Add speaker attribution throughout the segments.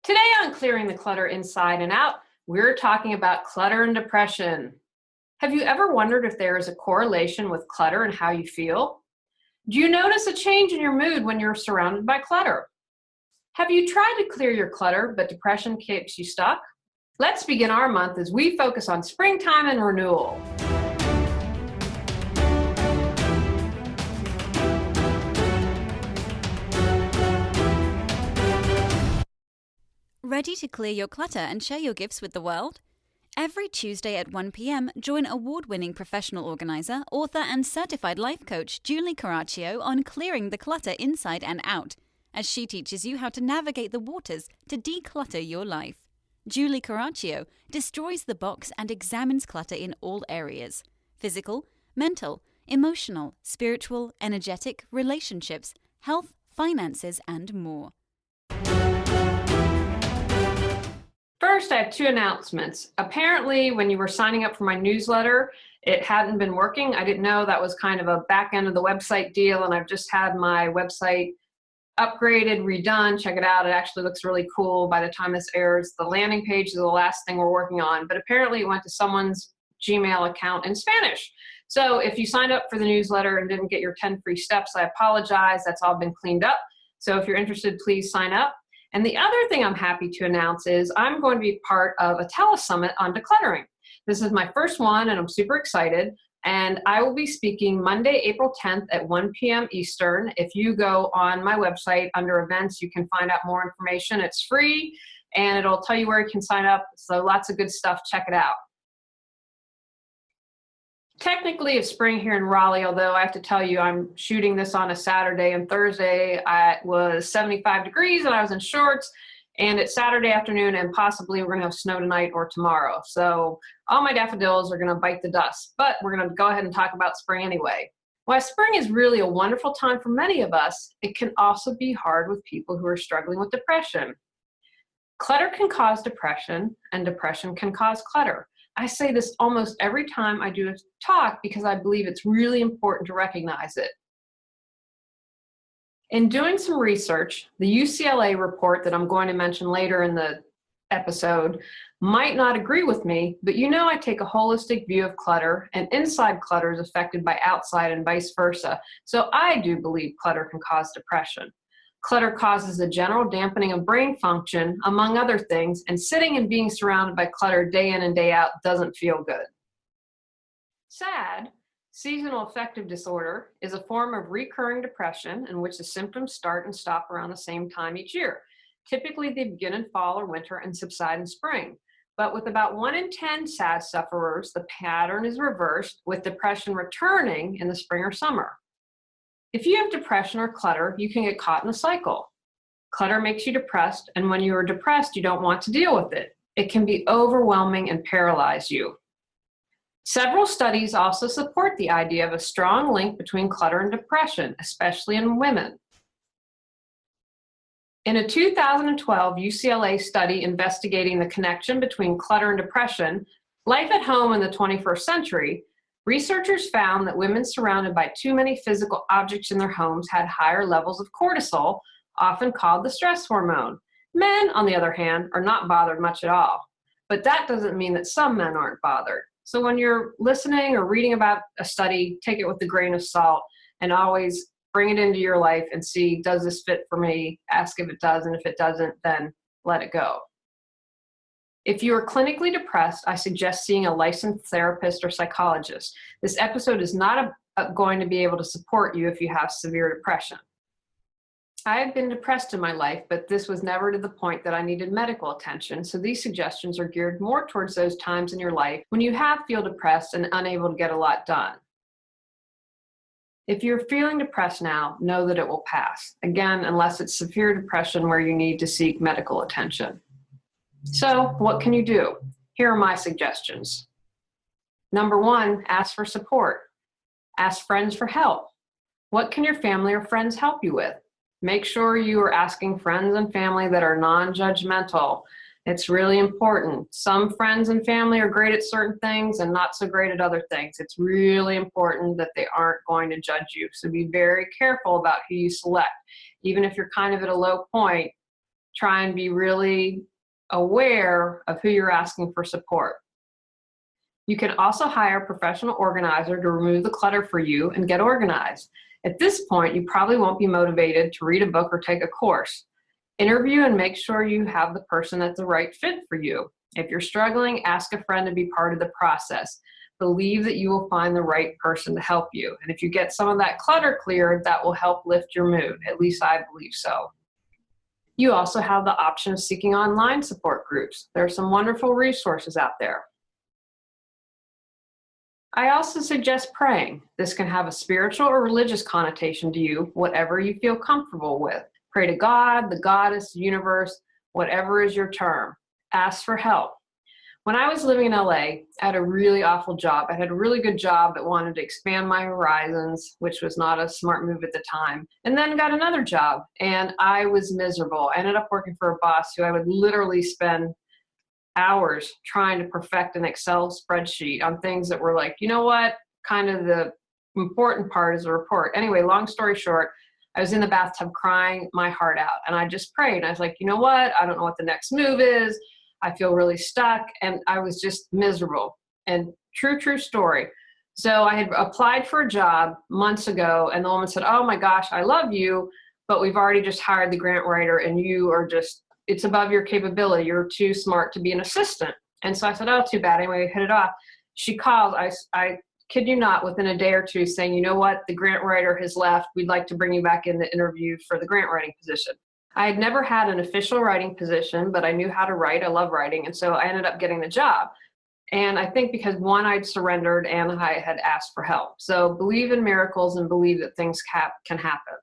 Speaker 1: Today on Clearing the Clutter Inside and Out, we're talking about clutter and depression. Have you ever wondered if there is a correlation with clutter and how you feel? Do you notice a change in your mood when you're surrounded by clutter? Have you tried to clear your clutter, but depression keeps you stuck? Let's begin our month as we focus on springtime and renewal.
Speaker 2: Ready to clear your clutter and share your gifts with the world? Every Tuesday at 1 p.m., join award-winning professional organizer, author, and certified life coach Julie Coraccio on clearing the clutter inside and out, as she teaches you how to navigate the waters to declutter your life. Julie Coraccio destroys the box and examines clutter in all areas: physical, mental, emotional, spiritual, energetic, relationships, health, finances, and more.
Speaker 1: First, I have two announcements. Apparently, when you were signing up for my newsletter, it hadn't been working. I didn't know that was kind of a back end of the website deal, and I've just had my website upgraded, redone. Check it out. It actually looks really cool by the time this airs. The landing page is the last thing we're working on, but apparently it went to someone's Gmail account in Spanish. So if you signed up for the newsletter and didn't get your 10 free steps, I apologize. That's all been cleaned up. So if you're interested, please sign up. And the other thing I'm happy to announce is I'm going to be part of a telesummit on decluttering. This is my first one, and I'm super excited. And I will be speaking Monday, April 10th at 1 p.m. Eastern. If you go on my website under events, you can find out more information. It's free, and it'll tell you where you can sign up. So lots of good stuff. Check it out. Technically, it's spring here in Raleigh, although I have to tell you I'm shooting this on a Saturday, and Thursday it was 75 degrees and I was in shorts, and it's Saturday afternoon and possibly we're going to have snow tonight or tomorrow. So all my daffodils are going to bite the dust, but we're going to go ahead and talk about spring anyway. While spring is really a wonderful time for many of us, it can also be hard with people who are struggling with depression. Clutter can cause depression, and depression can cause clutter. I say this almost every time I do a talk because I believe it's really important to recognize it. In doing some research, the UCLA report that I'm going to mention later in the episode might not agree with me, but you know I take a holistic view of clutter, and inside clutter is affected by outside and vice versa. So I do believe clutter can cause depression. Clutter causes a general dampening of brain function, among other things, and sitting and being surrounded by clutter day in and day out doesn't feel good. SAD, seasonal affective disorder, is a form of recurring depression in which the symptoms start and stop around the same time each year. Typically, they begin in fall or winter and subside in spring. But with about 1 in 10 SAD sufferers, the pattern is reversed, with depression returning in the spring or summer. If you have depression or clutter, you can get caught in a cycle. Clutter makes you depressed, and when you are depressed, you don't want to deal with it. It can be overwhelming and paralyze you. Several studies also support the idea of a strong link between clutter and depression, especially in women. In a 2012 UCLA study investigating the connection between clutter and depression, life at home in the 21st century, researchers found that women surrounded by too many physical objects in their homes had higher levels of cortisol, often called the stress hormone. Men, on the other hand, are not bothered much at all. But that doesn't mean that some men aren't bothered. So when you're listening or reading about a study, take it with a grain of salt and always bring it into your life and see, does this fit for me? Ask if it does, and if it doesn't, then let it go. If you are clinically depressed, I suggest seeing a licensed therapist or psychologist. This episode is not going to be able to support you if you have severe depression. I have been depressed in my life, but this was never to the point that I needed medical attention, so these suggestions are geared more towards those times in your life when you feel depressed and unable to get a lot done. If you're feeling depressed now, know that it will pass. Again, unless it's severe depression where you need to seek medical attention. So, what can you do? Here are my suggestions. Number 1, ask for support. Ask friends for help. What can your family or friends help you with? Make sure you are asking friends and family that are non-judgmental. It's really important. Some friends and family are great at certain things and not so great at other things. It's really important that they aren't going to judge you. So be very careful about who you select. Even if you're kind of at a low point, try and be really aware of who you're asking for support. You can also hire a professional organizer to remove the clutter for you and get organized. At this point, you probably won't be motivated to read a book or take a course. Interview and make sure you have the person that's the right fit for you. If you're struggling, ask a friend to be part of the process. Believe that you will find the right person to help you. And if you get some of that clutter cleared, that will help lift your mood. At least I believe so. You also have the option of seeking online support groups. There are some wonderful resources out there. I also suggest praying. This can have a spiritual or religious connotation to you, whatever you feel comfortable with. Pray to God, the goddess, the universe, whatever is your term. Ask for help. When I was living in LA, I had a really awful job. I had a really good job that wanted to expand my horizons, which was not a smart move at the time, and then got another job, and I was miserable. I ended up working for a boss who I would literally spend hours trying to perfect an Excel spreadsheet on things that were like, you know what, kind of the important part is a report. Anyway, long story short, I was in the bathtub crying my heart out, and I just prayed. I was like, you know what, I don't know what the next move is. I feel really stuck, and I was just miserable. And true story. So I had applied for a job months ago, and the woman said, oh my gosh, I love you, but we've already just hired the grant writer, and you are just, it's above your capability. You're too smart to be an assistant. And so I said, oh, too bad. Anyway, hit it off. She called, I kid you not, within a day or two saying, you know what, the grant writer has left. We'd like to bring you back in the interview for the grant writing position. I had never had an official writing position, but I knew how to write. I love writing. And so I ended up getting the job. And I think because one, I'd surrendered and I had asked for help. So believe in miracles and believe that things can happen.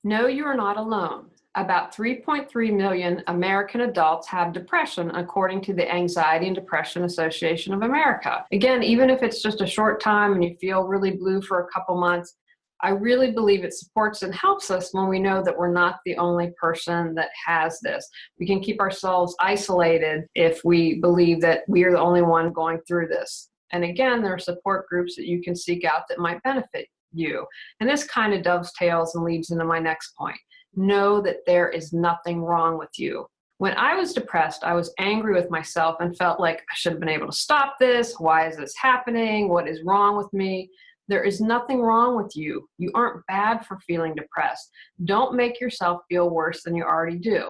Speaker 1: No, you are not alone. About 3.3 million American adults have depression, according to the Anxiety and Depression Association of America. Again, even if it's just a short time and you feel really blue for a couple months, I really believe it supports and helps us when we know that we're not the only person that has this. We can keep ourselves isolated if we believe that we are the only one going through this. And again, there are support groups that you can seek out that might benefit you. And this kind of dovetails and leads into my next point. Know that there is nothing wrong with you. When I was depressed, I was angry with myself and felt like I should have been able to stop this. Why is this happening? What is wrong with me? There is nothing wrong with you. You aren't bad for feeling depressed. Don't make yourself feel worse than you already do.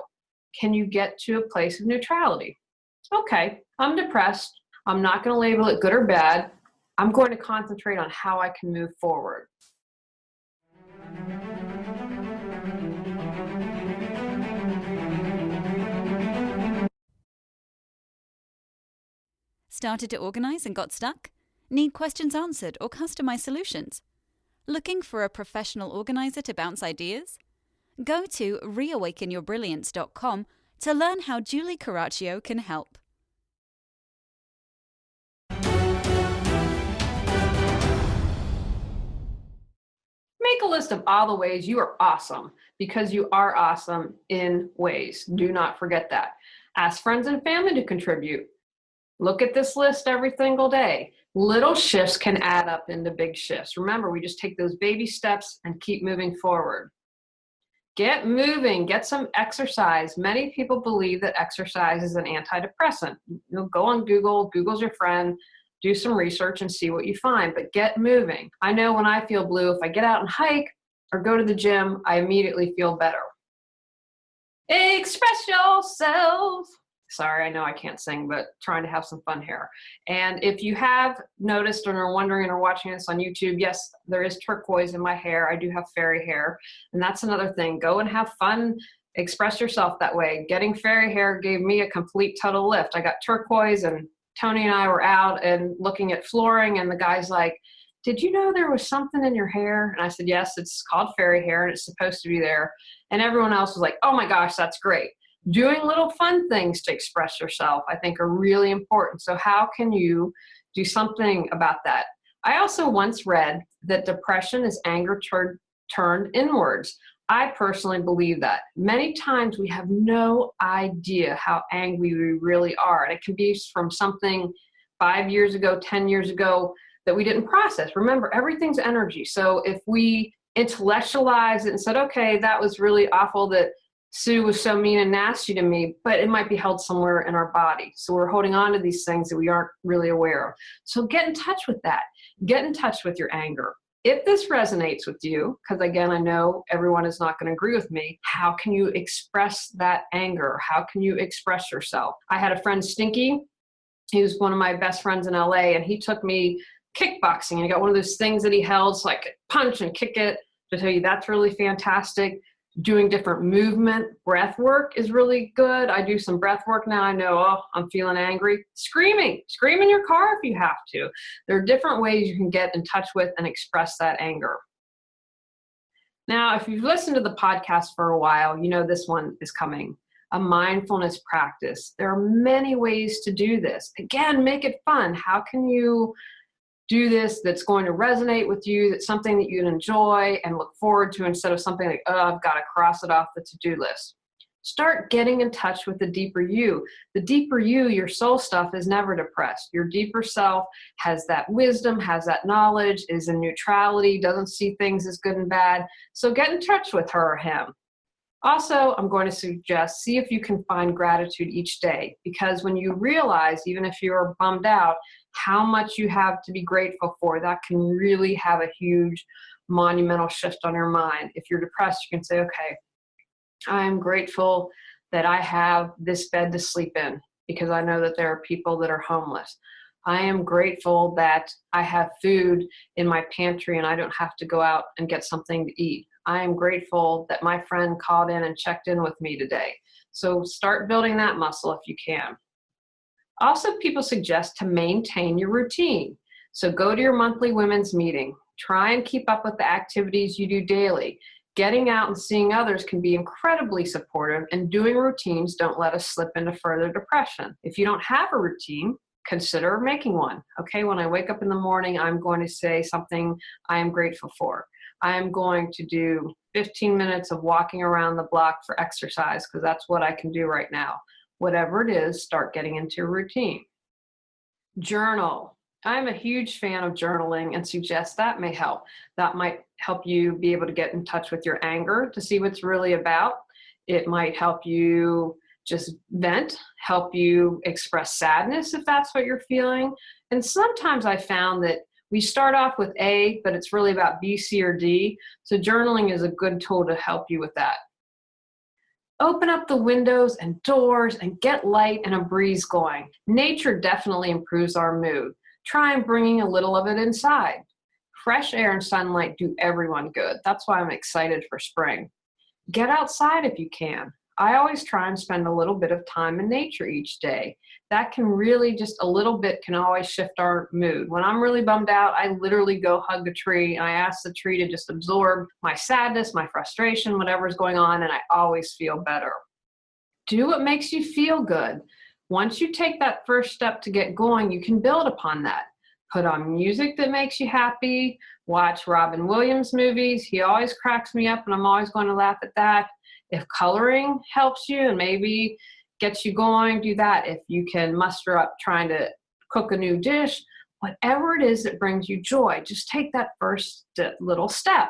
Speaker 1: Can you get to a place of neutrality? Okay, I'm depressed. I'm not going to label it good or bad. I'm going to concentrate on how I can move forward.
Speaker 2: Started to organize and got stuck? Need questions answered or customized solutions? Looking for a professional organizer to bounce ideas? Go to reawakenyourbrilliance.com to learn how Julie Coraccio can help.
Speaker 1: Make a list of all the ways you are awesome, because you are awesome in ways. Do not forget that. Ask friends and family to contribute. Look at this list every single day. Little shifts can add up into big shifts. Remember, we just take those baby steps and keep moving forward. Get moving, get some exercise. Many people believe that exercise is an antidepressant. Go on Google, Google's your friend, do some research and see what you find, but get moving. I know when I feel blue, if I get out and hike or go to the gym, I immediately feel better. Express yourself. Sorry, I know I can't sing, but trying to have some fun here. And if you have noticed or are wondering or watching this on YouTube, yes, there is turquoise in my hair. I do have fairy hair. And that's another thing. Go and have fun. Express yourself that way. Getting fairy hair gave me a complete total lift. I got turquoise, and Tony and I were out and looking at flooring, and the guy's like, did you know there was something in your hair? And I said, yes, it's called fairy hair and it's supposed to be there. And everyone else was like, oh my gosh, that's great. Doing little fun things to express yourself, I think, are really important. So how can you do something about that? I also once read that depression is anger turned inwards. I personally believe that. Many times we have no idea how angry we really are. And it can be from something 5 years ago, 10 years ago that we didn't process. Remember, everything's energy. So if we intellectualize it and said, okay, that was really awful that Sue was so mean and nasty to me, but it might be held somewhere in our body. So we're holding on to these things that we aren't really aware of. So get in touch with that. Get in touch with your anger. If this resonates with you, because again, I know everyone is not going to agree with me, how can you express that anger? How can you express yourself? I had a friend, Stinky. He was one of my best friends in LA, and he took me kickboxing, and he got one of those things that he held so I could punch and kick it. To tell you, that's really fantastic. Doing different movement, breath work is really good. I do some breath work now. I know, oh, I'm feeling angry. Scream in your car if you have to. There are different ways you can get in touch with and express that anger. Now, if you've listened to the podcast for a while, you know this one is coming. A mindfulness practice. There are many ways to do this. Again, make it fun. How can you do this that's going to resonate with you, that's something that you'd enjoy and look forward to, instead of something like, oh, I've got to cross it off the to-do list. Start getting in touch with the deeper you. The deeper you, your soul stuff, is never depressed. Your deeper self has that wisdom, has that knowledge, is in neutrality, doesn't see things as good and bad. So get in touch with her or him. Also, I'm going to suggest, see if you can find gratitude each day, because when you realize, even if you're bummed out, how much you have to be grateful for, that can really have a huge monumental shift on your mind. If you're depressed, you can say, okay, I'm grateful that I have this bed to sleep in, because I know that there are people that are homeless. I am grateful that I have food in my pantry and I don't have to go out and get something to eat. I am grateful that my friend called in and checked in with me today. So start building that muscle if you can. Also, people suggest to maintain your routine. So go to your monthly women's meeting. Try and keep up with the activities you do daily. Getting out and seeing others can be incredibly supportive, and doing routines don't let us slip into further depression. If you don't have a routine, consider making one. Okay, when I wake up in the morning, I'm going to say something I am grateful for. I am going to do 15 minutes of walking around the block for exercise, because that's what I can do right now. Whatever it is, start getting into a routine. Journal. I'm a huge fan of journaling and suggest that may help. That might help you be able to get in touch with your anger to see what's really about. It might help you just vent, help you express sadness if that's what you're feeling. And sometimes I found that we start off with A, but it's really about B, C, or D. So journaling is a good tool to help you with that. Open up the windows and doors and get light and a breeze going. Nature definitely improves our mood. Try and bringing a little of it inside. Fresh air and sunlight do everyone good. That's why I'm excited for spring. Get outside if you can. I always try and spend a little bit of time in nature each day. That can really, just a little bit can always shift our mood. When I'm really bummed out, I literally go hug a tree and I ask the tree to just absorb my sadness, my frustration, whatever's going on, and I always feel better. Do what makes you feel good. Once you take that first step to get going, you can build upon that. Put on music that makes you happy. Watch Robin Williams movies. He always cracks me up and I'm always going to laugh at that. If coloring helps you and maybe gets you going, do that. If you can muster up trying to cook a new dish, whatever it is that brings you joy, just take that first little step.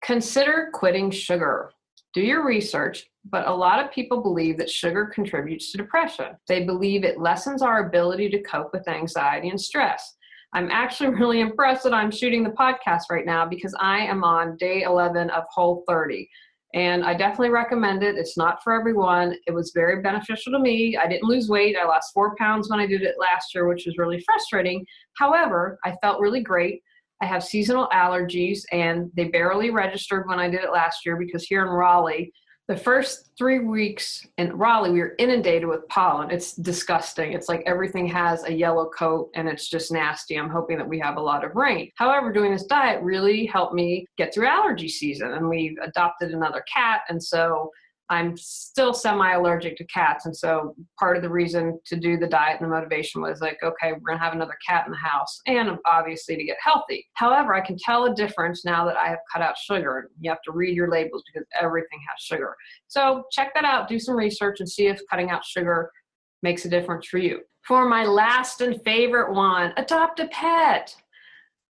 Speaker 1: Consider quitting sugar. Do your research, but a lot of people believe that sugar contributes to depression. They believe it lessens our ability to cope with anxiety and stress. I'm actually really impressed that I'm shooting the podcast right now, because I am on day 11 of Whole30. And I definitely recommend it. It's not for everyone. It was very beneficial to me. I didn't lose weight. I lost 4 pounds when I did it last year, which was really frustrating. However, I felt really great. I have seasonal allergies and they barely registered when I did it last year, because here in Raleigh, the first 3 weeks in Raleigh, we were inundated with pollen. It's disgusting. It's like everything has a yellow coat and it's just nasty. I'm hoping that we have a lot of rain. However, doing this diet really helped me get through allergy season, and we adopted another cat. And so I'm still semi-allergic to cats. And so part of the reason to do the diet and the motivation was like, okay, we're going to have another cat in the house, and obviously to get healthy. However, I can tell a difference now that I have cut out sugar. You have to read your labels because everything has sugar. So check that out, do some research and see if cutting out sugar makes a difference for you. For my last and favorite one, adopt a pet.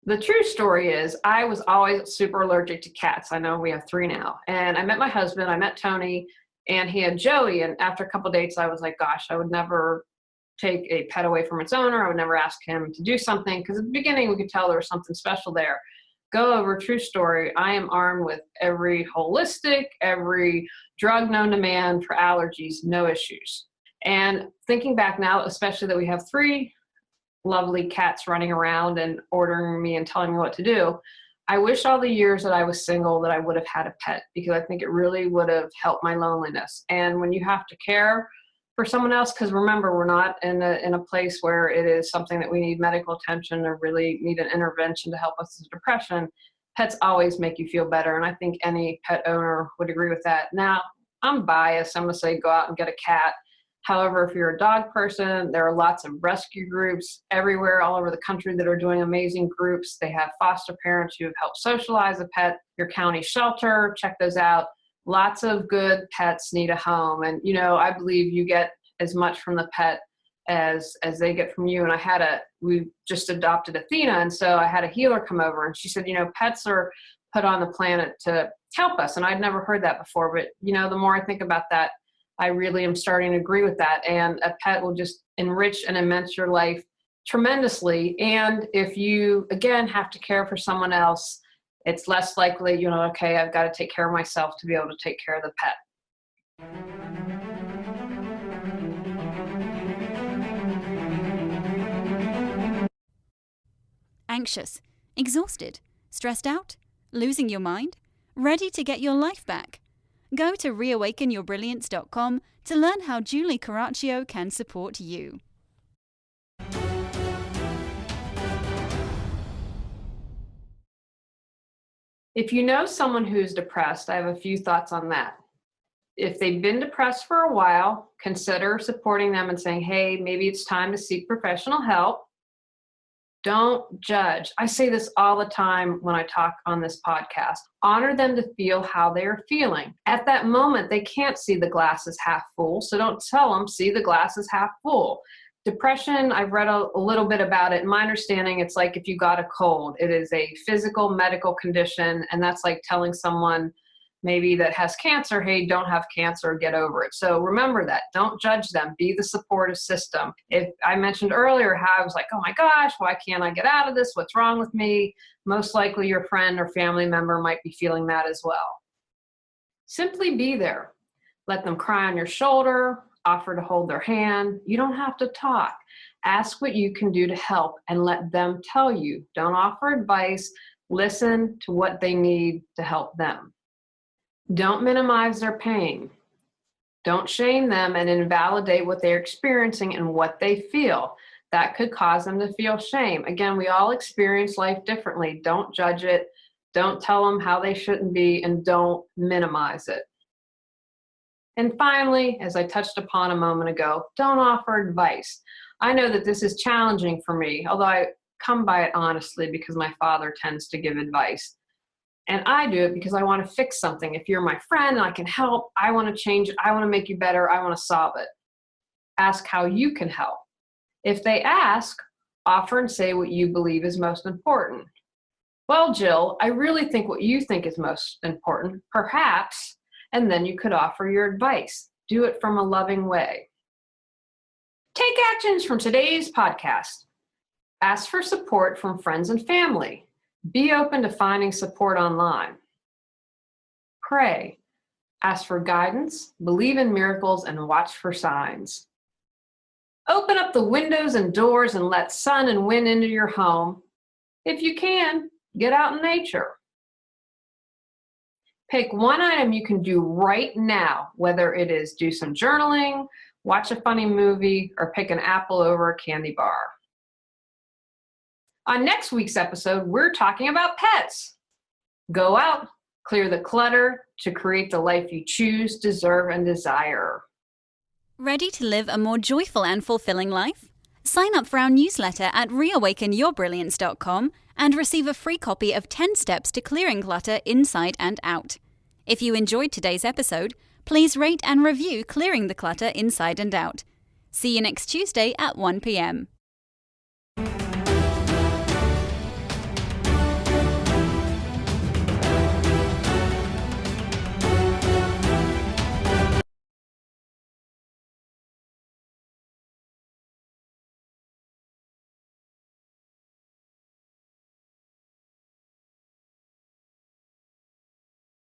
Speaker 1: The true story is I was always super allergic to cats. I know we have 3 now. And I met my husband, I met Tony, and he had Joey. And after a couple of dates, I was like, gosh, I would never take a pet away from its owner. I would never ask him to do something because at the beginning we could tell there was something special there. Go over, true story. I am armed with every holistic, every drug known to man for allergies, no issues. And thinking back now, especially that we have 3 lovely cats running around and ordering me and telling me what to do, I wish all the years that I was single that I would have had a pet, because I think it really would have helped my loneliness. And when you have to care for someone else, because remember, we're not in a place where it is something that we need medical attention or really need an intervention to help us with depression, pets always make you feel better. And I think any pet owner would agree with that. Now, I'm biased. I'm going to say go out and get a cat. However, if you're a dog person, there are lots of rescue groups everywhere, all over the country, that are doing amazing groups. They have foster parents who have helped socialize a pet. Your county shelter, check those out. Lots of good pets need a home. And, I believe you get as much from the pet as they get from you. And we just adopted Athena. And so I had a healer come over and she said, pets are put on the planet to help us. And I'd never heard that before. But, the more I think about that, I really am starting to agree with that. And a pet will just enrich and immense your life tremendously. And if you, again, have to care for someone else, it's less likely, okay, I've got to take care of myself to be able to take care of the pet.
Speaker 2: Anxious, exhausted, stressed out, losing your mind, ready to get your life back? Go to reawakenyourbrilliance.com to learn how Julie Coraccio can support you.
Speaker 1: If you know someone who's depressed, I have a few thoughts on that. If they've been depressed for a while, consider supporting them and saying, hey, maybe it's time to seek professional help. Don't judge. I say this all the time when I talk on this podcast. Honor them to feel how they are feeling. At that moment, they can't see the glass is half full, so don't tell them, see the glass is half full. Depression, I've read a little bit about it. In my understanding, it's like if you got a cold. It is a physical medical condition, and that's like telling someone maybe that has cancer, hey, don't have cancer, get over it. So remember that. Don't judge them. Be the supportive system. If I mentioned earlier how I was like, oh my gosh, why can't I get out of this? What's wrong with me? Most likely your friend or family member might be feeling that as well. Simply be there. Let them cry on your shoulder, offer to hold their hand. You don't have to talk. Ask what you can do to help and let them tell you. Don't offer advice. Listen to what they need to help them. Don't minimize their pain. Don't shame them and invalidate what they're experiencing and what they feel. That could cause them to feel shame. Again, we all experience life differently. Don't judge it. Don't tell them how they shouldn't be, and don't minimize it. And finally, as I touched upon a moment ago, don't offer advice. I know that this is challenging for me, although I come by it honestly because my father tends to give advice. And I do it because I want to fix something. If you're my friend and I can help, I want to change it. I want to make you better. I want to solve it. Ask how you can help. If they ask, offer and say what you believe is most important. Well, Jill, I really think what you think is most important, perhaps, and then you could offer your advice. Do it from a loving way. Take actions from today's podcast. Ask for support from friends and family. Be open to finding support online. Pray. Ask for guidance, believe in miracles, and watch for signs. Open up the windows and doors and let sun and wind into your home. If you can, get out in nature. Pick one item you can do right now, whether it is do some journaling, watch a funny movie, or pick an apple over a candy bar. On next week's episode, we're talking about pets. Go out, clear the clutter to create the life you choose, deserve, and desire.
Speaker 2: Ready to live a more joyful and fulfilling life? Sign up for our newsletter at reawakenyourbrilliance.com and receive a free copy of 10 Steps to Clearing Clutter Inside and Out. If you enjoyed today's episode, please rate and review Clearing the Clutter Inside and Out. See you next Tuesday at 1 p.m.